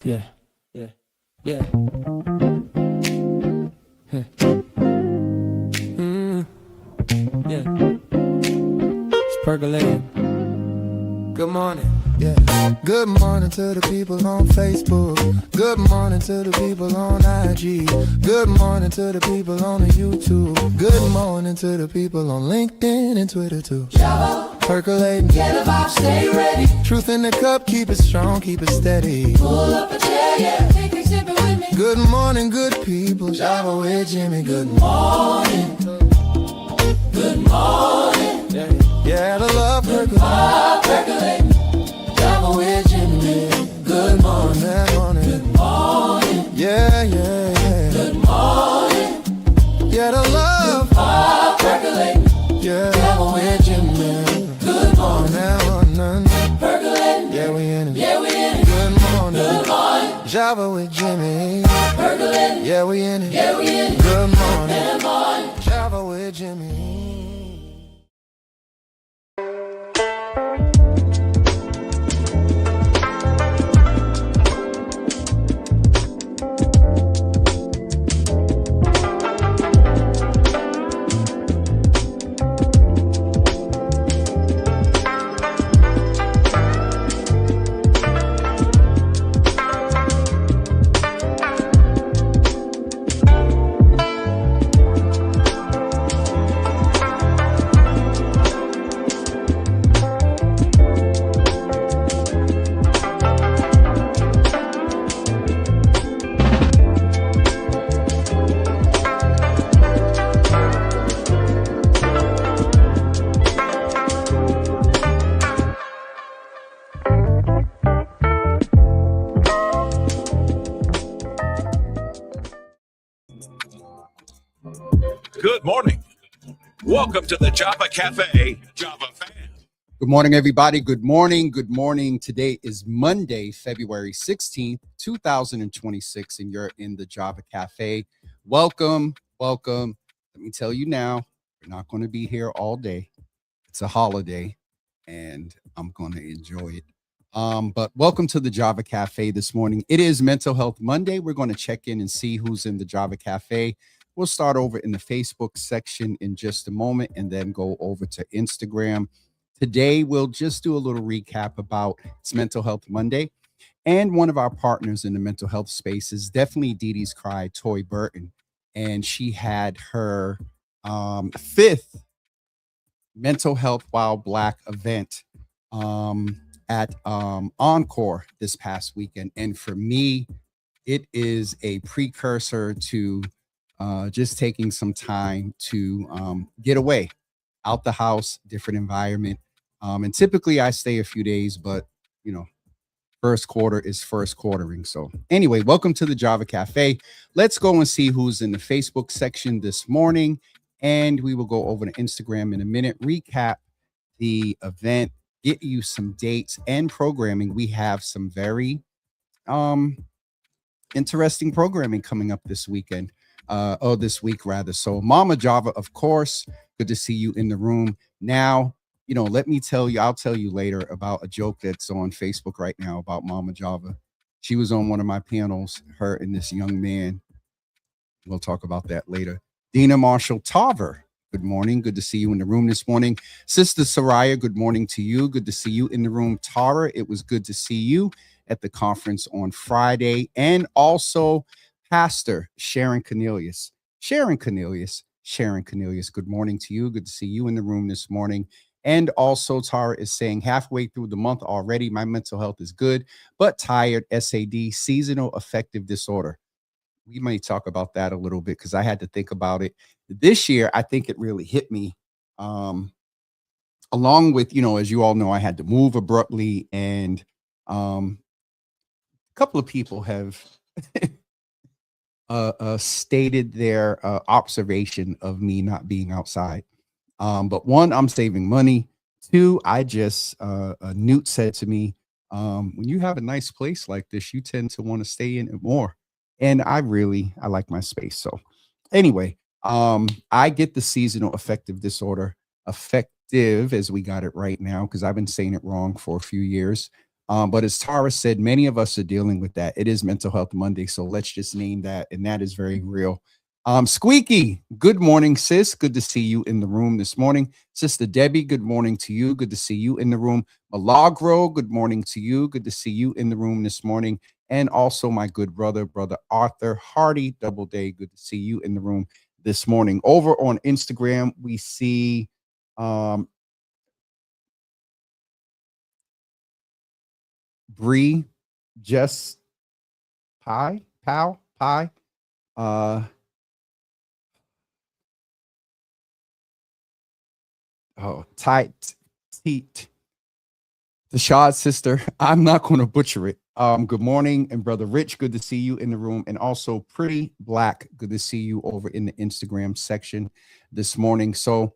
Yeah, yeah, yeah. Huh. Yeah. It's percolating. Good morning. Yeah. Good morning to the people on Facebook. Good morning to the people on IG. Good morning to the people on the YouTube. Good morning to the people on LinkedIn and Twitter too. Java, Percolating, get a vibe, stay ready. truth in the cup, keep it strong, keep it steady. Pull up a chair, yeah, take a sip with me. Good morning, good people. Java with Jimmy. Good morning. Good morning, Yeah, the love percolating. vibe percolating. Java with Jimmy. Good morning, that morning. Good morning, Yeah, yeah, yeah. good morning, Yeah, the love. vibe percolating. Yeah, Java with Jimmy. Good morning, Now on none. percolating. Yeah, we in it. Yeah, we in it. Good morning. Good morning, Java with Jimmy. percolating. Yeah, we in it. Yeah, we in it. Good morning. Good morning. Java with Jimmy. Good morning. Welcome to the Java Cafe, Java fan. Good morning, everybody. Good morning. Good morning. Today is Monday, February 16th, 2026, and you're in the Java Cafe. Welcome. Welcome. Let me tell you now, we're not going to be here all day. It's a holiday, and I'm going to enjoy it. But welcome to the Java Cafe this morning. It is Mental Health Monday. We're going to check in and see who's in the Java Cafe. We'll start over in the Facebook section in just a moment and then go over to Instagram. Today, we'll just do a little recap about it's Mental Health Monday. And one of our partners in the mental health space is definitely Dee Dee's Cry, Toy Burton. And she had her fifth Mental Health While Black event at Encore this past weekend. And for me, it is a precursor to just taking some time to get away, out the house, different environment. And typically I stay a few days, but you know, first quarter is first quartering. So anyway, welcome to the Java Cafe. Let's go and see who's in the Facebook section this morning. And we will go over to Instagram in a minute, recap the event, get you some dates and programming. We have some very interesting programming coming up this weekend. This week rather. So Mama Java, of course, good to see you in the room. Now, you know, let me tell you, I'll tell you later about a joke that's on Facebook right now about Mama Java. She was on one of my panels, her and this young man. We'll talk about that later. Dina Marshall Tarver, good morning. Good to see you in the room this morning. Sister Soraya, good morning to you. Good to see you in the room. Tara, it was good to see you at the conference on Friday. And also Pastor Sharon Cornelius. Sharon Cornelius, good morning to you. Good to see you in the room this morning. And also Tara is saying halfway through the month already, my mental health is good, but tired, SAD, seasonal affective disorder. We might talk about that a little bit because I had to think about it. This year, I think it really hit me. Along with, you know, as you all know, I had to move abruptly, and a couple of people have stated their observation of me not being outside. But one, I'm saving money. Two, I just, Newt said to me, when you have a nice place like this, you tend to want to stay in it more. And I like my space. So anyway, I get the seasonal affective disorder, affective as we got it right now, because I've been saying it wrong for a few years. But as Tara said, many of us are dealing with that. It is Mental Health Monday, so let's just name that, and that is very real. Squeaky, good morning, sis. Good to see you in the room this morning. Sister Debbie, good morning to you. Good to see you in the room. Milagro, good morning to you. Good to see you in the room this morning. And also my good brother Arthur Hardy, double day. Good to see you in the room this morning. Over on Instagram, we see Bree, Jess, Pie. Tight Teat, the Shad sister. I'm not going to butcher it. Good morning, and brother Rich, good to see you in the room, and also Pretty Black, good to see you over in the Instagram section this morning. So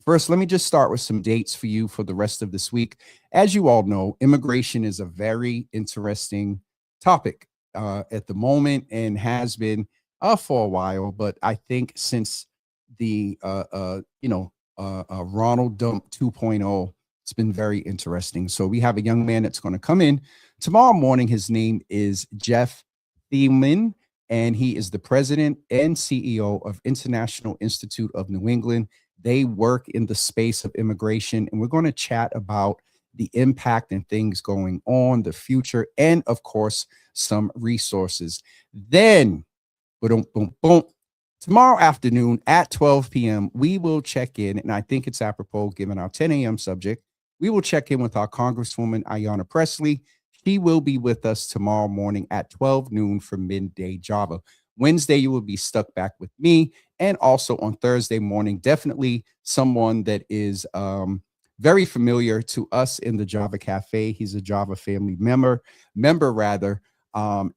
first, let me just start with some dates for you for the rest of this week. As you all know, immigration is a very interesting topic at the moment and has been for a while. But I think since the Ronald Dump 2.0, it's been very interesting. So we have a young man that's going to come in tomorrow morning. His name is Jeff Thiemann, and he is the president and CEO of International Institute of New England. They work in the space of immigration, and we're going to chat about the impact and things going on, the future, and of course, some resources. Then, boom, boom, boom. Tomorrow afternoon at 12 p.m., we will check in, and I think it's apropos given our 10 a.m. subject. We will check in with our Congresswoman, Ayanna Pressley. She will be with us tomorrow morning at 12 noon for Midday Java. Wednesday, you will be stuck back with me. And also on Thursday morning, definitely someone that is very familiar to us in the Java Cafe. He's a Java family member,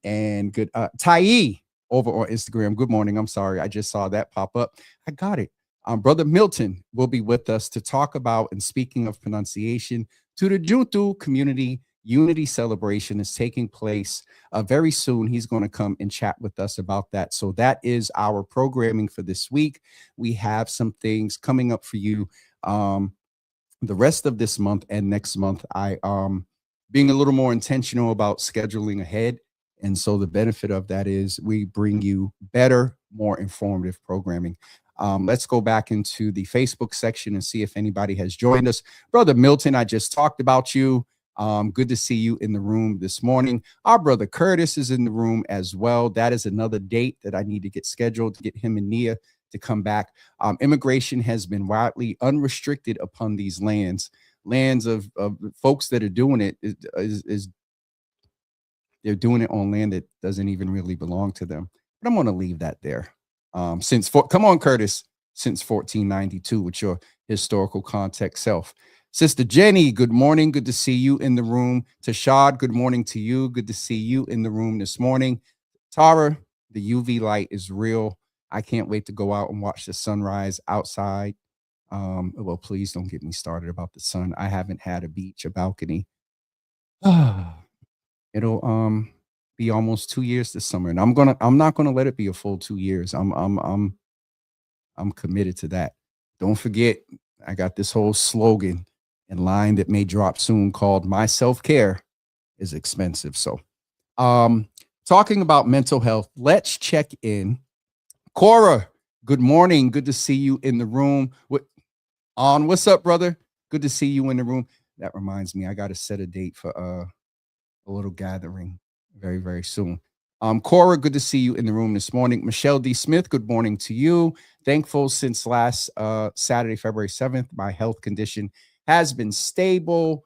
and good. Tai over on Instagram. Good morning. I'm sorry. I just saw that pop up. I got it. Brother Milton will be with us to talk about, and speaking of pronunciation, to the Juntu Community Unity Celebration is taking place very soon. He's going to come and chat with us about that. So that is our programming for this week. We have some things coming up for you the rest of this month and next month. I being a little more intentional about scheduling ahead. And so the benefit of that is we bring you better, more informative programming. Let's go back into the Facebook section and see if anybody has joined us. Brother Milton, I just talked about you. Good to see you in the room this morning. Our brother Curtis is in the room as well. That is another date that I need to get scheduled to get him and Nia to come back. Immigration has been widely unrestricted upon these lands of folks that are doing it is they're doing it on land that doesn't even really belong to them. But I'm going to leave that there. Come on, Curtis, since 1492 with your historical context self. Sister Jenny, good morning. Good to see you in the room. Tashad, good morning to you. Good to see you in the room this morning. Tara, the UV light is real. I can't wait to go out and watch the sunrise outside. Well, please don't get me started about the sun. I haven't had a beach, a balcony. It'll be almost 2 years this summer, and I'm not gonna let it be a full 2 years. I'm committed to that. Don't forget, I got this whole slogan and line that may drop soon called "My self-care is expensive." So, talking about mental health, let's check in. Cora, good morning. Good to see you in the room. What's up, brother? Good to see you in the room. That reminds me, I got to set a date for a little gathering very, very soon. Cora, good to see you in the room this morning. Michelle D. Smith, good morning to you. Thankful since last Saturday, February 7th, my health condition has been stable.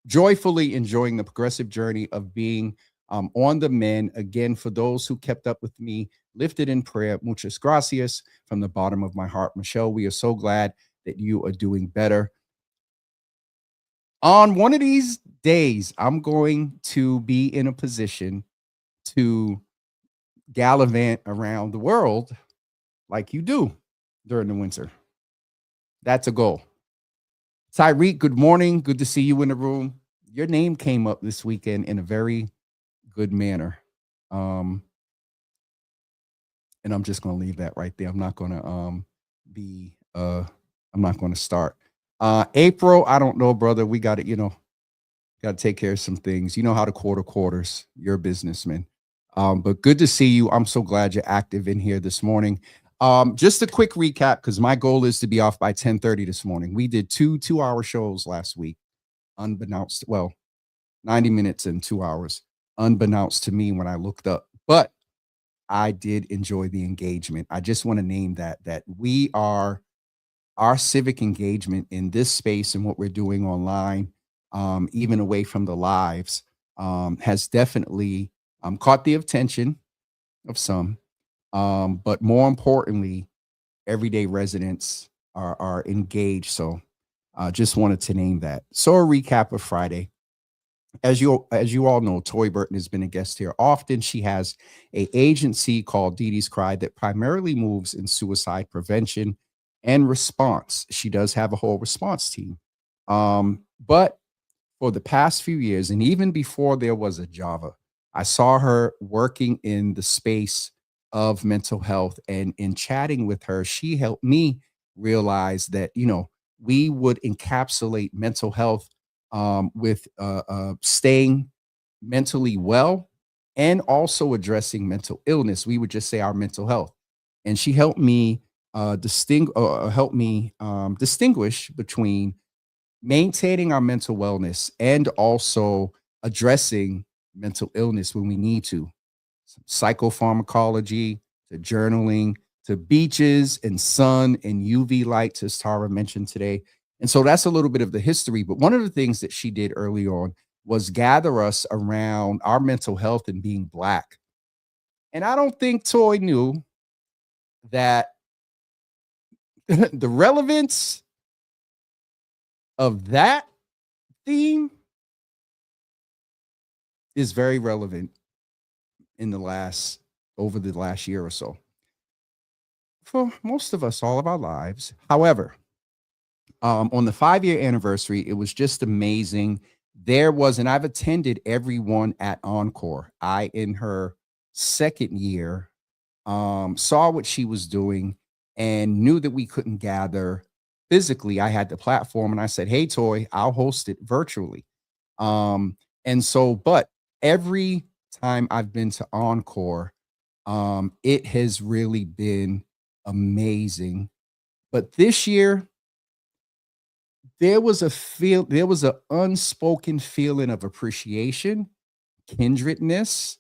Joyfully enjoying the progressive journey of being on the mend. Again, for those who kept up with me, lifted in prayer, muchas gracias from the bottom of my heart. Michelle, we are so glad that you are doing better. On one of these days, I'm going to be in a position to gallivant around the world like you do during the winter. That's a goal. Tyreek, good morning. Good to see you in the room. Your name came up this weekend in a very good manner. And I'm just going to leave that right there. I'm not going to start April, I don't know, brother. We got to, got to take care of some things. You know how to quarters. You're a businessman. But good to see you. I'm so glad you're active in here this morning. Just a quick recap, because my goal is to be off by 10:30 this morning. We did two 2-hour shows last week, unbeknownst. Well, 90 minutes and 2 hours, unbeknownst to me when I looked up. But I did enjoy the engagement. I just want to name that our civic engagement in this space and what we're doing online, even away from the lives, has definitely caught the attention of some. But more importantly, everyday residents are engaged. So just wanted to name that. So a recap of Friday. As you all know, Toy Burton has been a guest here often. She has an agency called Dee Dee's Cry that primarily moves in suicide prevention and response. She does have a whole response team. But for the past few years, and even before there was a Java, I saw her working in the space of mental health. And in chatting with her, she helped me realize that, we would encapsulate mental health with staying mentally well and also addressing mental illness. We would just say our mental health. And she helped me distinguish between maintaining our mental wellness and also addressing mental illness when we need to. Psychopharmacology, to journaling, to beaches and sun and UV lights, as Tara mentioned today. And so that's a little bit of the history. But one of the things that she did early on was gather us around our mental health and being Black. And I don't think Toy knew that the relevance of that theme is very relevant over the last year or so. For most of us, all of our lives. However, on the 5-year anniversary, it was just amazing. And I've attended every one at Encore. I, in her second year, saw what she was doing and knew that we couldn't gather physically. I had the platform and I said, hey, Toy, I'll host it virtually. But every time I've been to Encore, it has really been amazing. But this year, there was an unspoken feeling of appreciation, kindredness,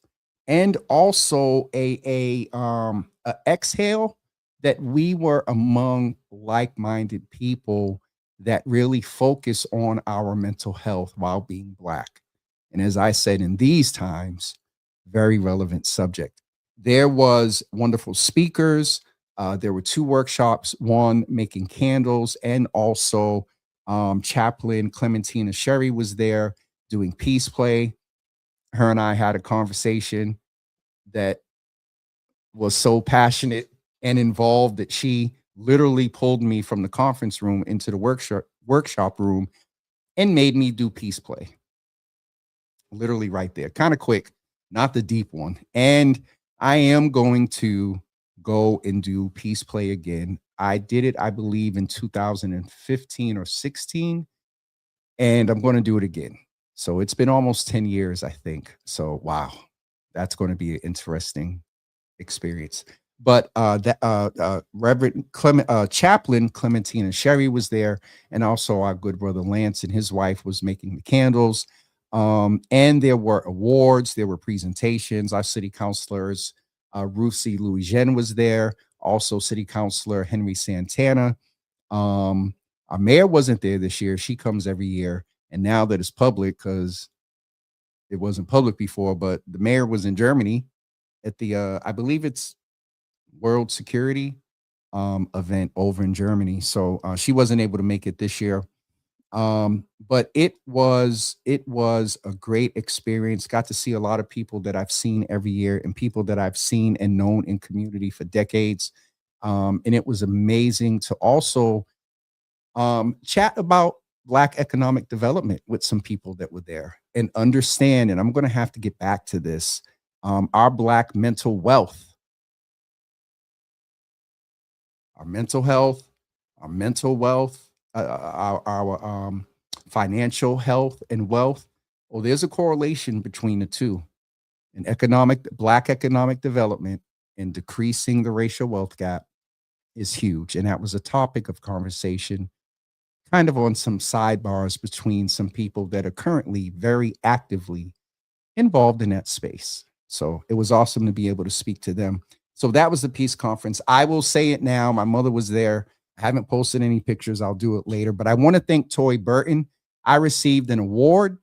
and also a exhale that we were among like-minded people that really focus on our mental health while being Black. And as I said, in these times, very relevant subject. There was wonderful speakers. There were 2 workshops, one making candles, and also Chaplain Clementina Sherry was there doing peace play. Her and I had a conversation that was so passionate and involved that she literally pulled me from the conference room into the workshop room and made me do peace play. Literally right there, kind of quick, not the deep one. And I am going to go and do peace play again. I did it, I believe, in 2015 or 16, and I'm going to do it again. So it's been almost 10 years, I think. So, wow, that's going to be an interesting experience. But Reverend Chaplain Clementina Sherry was there, and also our good brother Lance and his wife was making the candles. And there were awards, there were presentations. Our city councilors, Ruth C. Louis-Jean was there. Also, City Councilor Henry Santana. Our mayor wasn't there this year. She comes every year. And now that it's public, because it wasn't public before, but the mayor was in Germany at the, I believe it's World Security event over in Germany. So she wasn't able to make it this year. But it was a great experience. Got to see a lot of people that I've seen every year and people that I've seen and known in community for decades. And it was amazing to also chat about Black economic development with some people that were there and understand, and I'm going to have to get back to this, our Black mental wealth, our mental health, our mental wealth, our financial health and wealth. Well, there's a correlation between the two. And Black economic development and decreasing the racial wealth gap is huge. And that was a topic of conversation, kind of on some sidebars between some people that are currently very actively involved in that space. So it was awesome to be able to speak to them. So that was the peace conference. I will say it now. My mother was there. I haven't posted any pictures. I'll do it later. But I want to thank Toy Burton. I received an award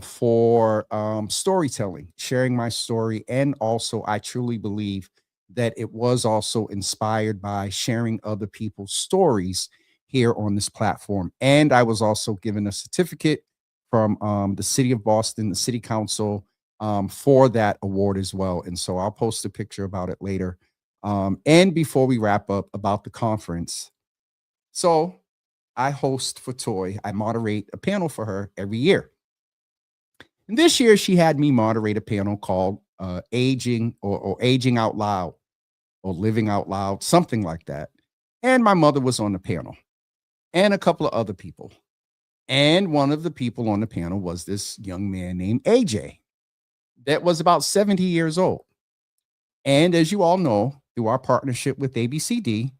for storytelling, sharing my story. And also, I truly believe that it was also inspired by sharing other people's stories here on this platform. And I was also given a certificate from the city of Boston, the city council, for that award as well. And so I'll post a picture about it later. And before we wrap up about the conference, so I host for Toy. I moderate a panel for her every year. And this year she had me moderate a panel called Aging or Aging Out Loud or Living Out Loud, something like that. And my mother was on the panel and a couple of other people. And one of the people on the panel was this young man named AJ that was about 70 years old. And as you all know, through our partnership with ABCD,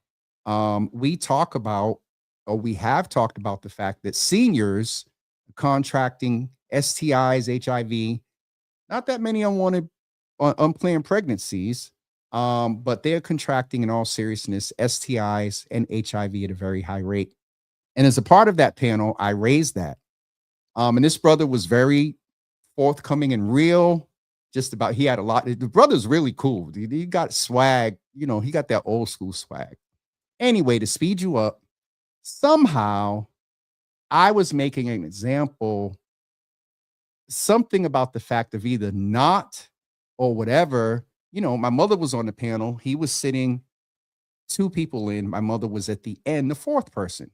we have talked about the fact that seniors contracting STIs, HIV, not that many unplanned pregnancies, but they're contracting, in all seriousness, STIs and HIV at a very high rate. And as a part of that panel, I raised that. And this brother was very forthcoming and real. He had a lot. The brother's really cool. He got swag. You know, he got that old school swag. Anyway, to speed you up, somehow I was making an example, something about the fact of either not or whatever. You know, my mother was on the panel. He was sitting 2 people in. My mother was at the end, the 4th person.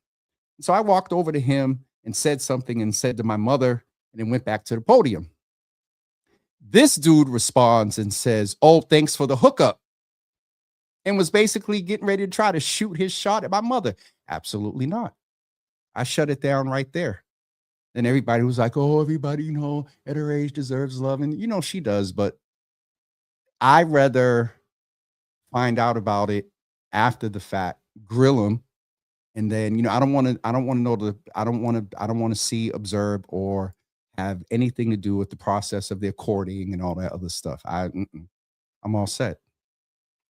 So I walked over to him and said something and said to my mother, and then went back to the podium. This dude responds and says, "Oh, thanks for the hookup," and was basically getting ready to try to shoot his shot at my mother. Absolutely not. I shut it down right there. And everybody was like, "Oh, everybody, you know, at her age deserves love." And, you know, she does, but I rather find out about it after the fact, grill him. And then, you know, I don't want to see, observe, or have anything to do with the process of their courting and all that other stuff. I'm all set.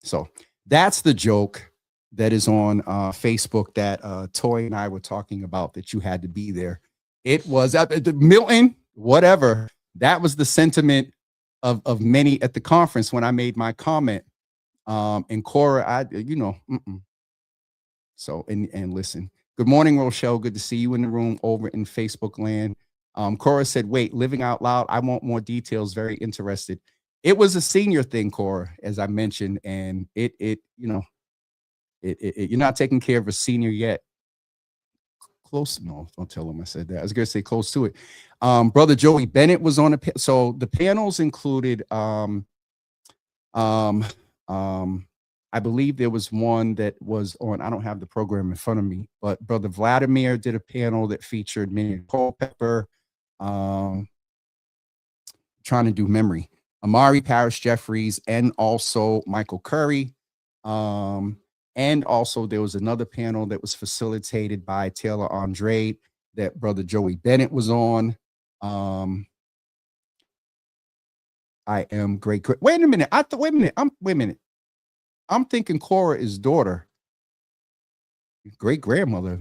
So that's the joke that is on Facebook that Toy and I were talking about, that you had to be there. It was Milton, whatever. That was the sentiment of many at the conference when I made my comment. And Cora, So, and listen, good morning, Rochelle. Good to see you in the room over in Facebook land. Cora said, "Wait, Living Out Loud. I want more details. Very interested." It was a senior thing, Cora, as I mentioned, and you're not taking care of a senior yet. Close. No, don't tell him I said that. I was going to say close to it. Brother Joey Bennett was on so the panels included, I believe there was one that was on, I don't have the program in front of me, but Brother Vladimir did a panel that featured Minnie Culpepper, trying to do memory, Amari Parrish Jeffries, and also Michael Curry. And also there was another panel that was facilitated by Taylor Andre that Brother Joey Bennett was on. I am great. Wait a minute. Wait a minute. I'm thinking Cora is daughter, great grandmother.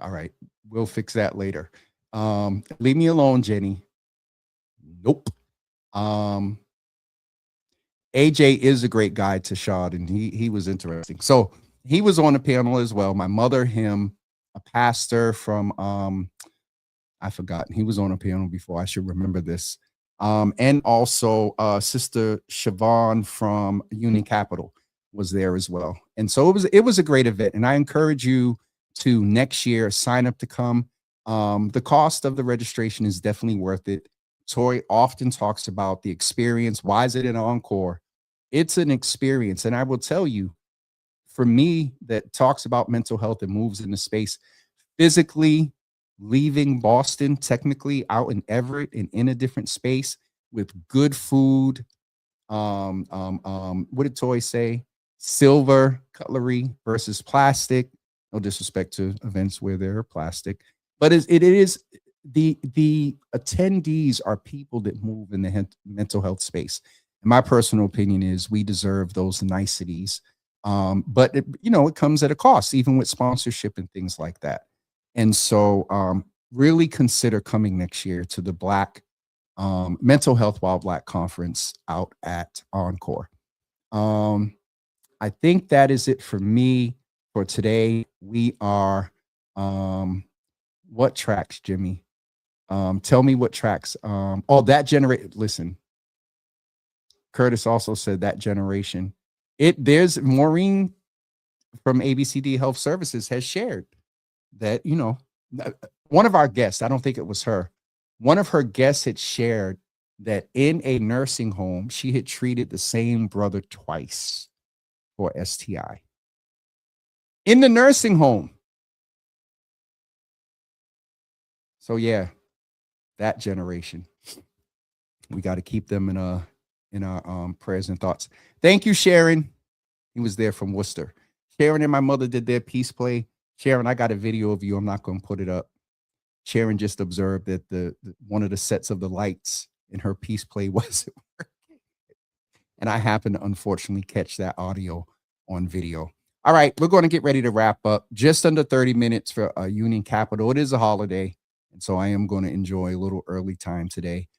All right, we'll fix that later. Leave me alone, Jenny. Nope. AJ is a great guy to Shad, and he was interesting. So he was on the panel as well. My mother, him, a pastor from I forgot. He was on a panel before. I should remember this. And also Sister Siobhan from Union Capital was there as well. And so it was a great event. And I encourage you to next year sign up to come. The cost of the registration is definitely worth it. Toy often talks about the experience. Why is it an encore? It's an experience. And I will tell you, for me that talks about mental health and moves in the space physically leaving Boston, technically out in Everett and in a different space with good food. What did Toy say? Silver cutlery versus plastic. No disrespect to events where they're plastic, but it is the attendees are people that move in the mental health space. And my personal opinion is we deserve those niceties. But it comes at a cost, even with sponsorship and things like that. And so really consider coming next year to the Black Mental Health While Black Conference out at Encore. I think that is it for me for today. We are, what tracks, Jimmy? Tell me what tracks. Listen, Curtis also said that generation. There's Maureen from ABCD Health Services has shared that, one of our guests, I don't think it was her, one of her guests had shared that in a nursing home, she had treated the same brother twice for STI. In the nursing home. So yeah, that generation. We got to keep them in our prayers and thoughts. Thank you, Sharon. He was there from Worcester. Sharon and my mother did their peace play. Sharon, I got a video of you. I'm not going to put it up. Sharon just observed that the one of the sets of the lights in her peace play wasn't working. And I happened to unfortunately catch that audio on video. All right, we're going to get ready to wrap up. Just under 30 minutes for Union Capital. It is a holiday, and so I am going to enjoy a little early time today.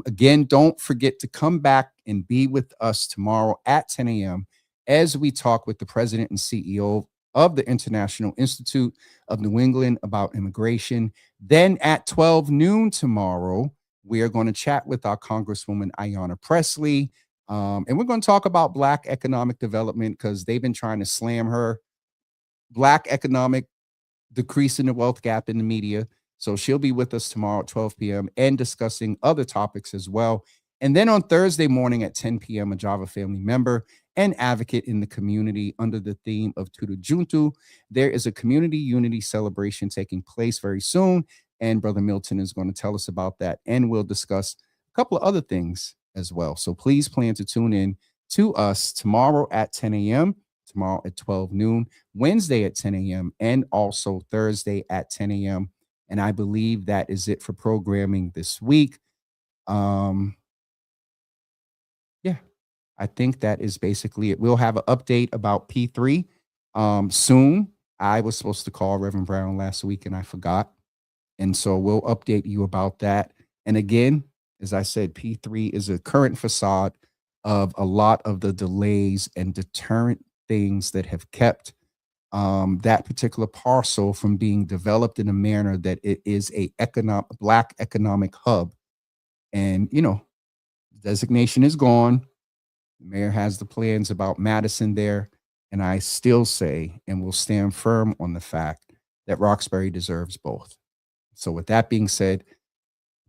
Again, don't forget to come back and be with us tomorrow at 10 a.m. as we talk with the president and CEO of the International Institute of New England about immigration. Then at 12 noon tomorrow, we are going to chat with our Congresswoman Ayanna Pressley. And we're going to talk about Black economic development because they've been trying to slam her. Black economic decrease in the wealth gap in the media. So she'll be with us tomorrow at 12 p.m. and discussing other topics as well. And then on Thursday morning at 10 p.m., a Java family member and advocate in the community under the theme of Tutu Juntu. There is a community unity celebration taking place very soon. And Brother Milton is going to tell us about that. And we'll discuss a couple of other things as well. So please plan to tune in to us tomorrow at 10 a.m., tomorrow at 12 noon, Wednesday at 10 a.m., and also Thursday at 10 a.m. And I believe that is it for programming this week. Yeah, I think that is basically it. We'll have an update about P3 soon. I was supposed to call Reverend Brown last week and I forgot. And so we'll update you about that. And again, as I said, P3 is a current facade of a lot of the delays and deterrent things that have kept that particular parcel from being developed in a manner that it is a Black economic hub. And, designation is gone. The mayor has the plans about Madison there. And I still say and will stand firm on the fact that Roxbury deserves both. So with that being said,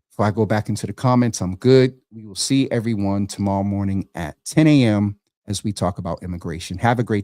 before I go back into the comments, I'm good. We will see everyone tomorrow morning at 10 a.m. as we talk about immigration. Have a great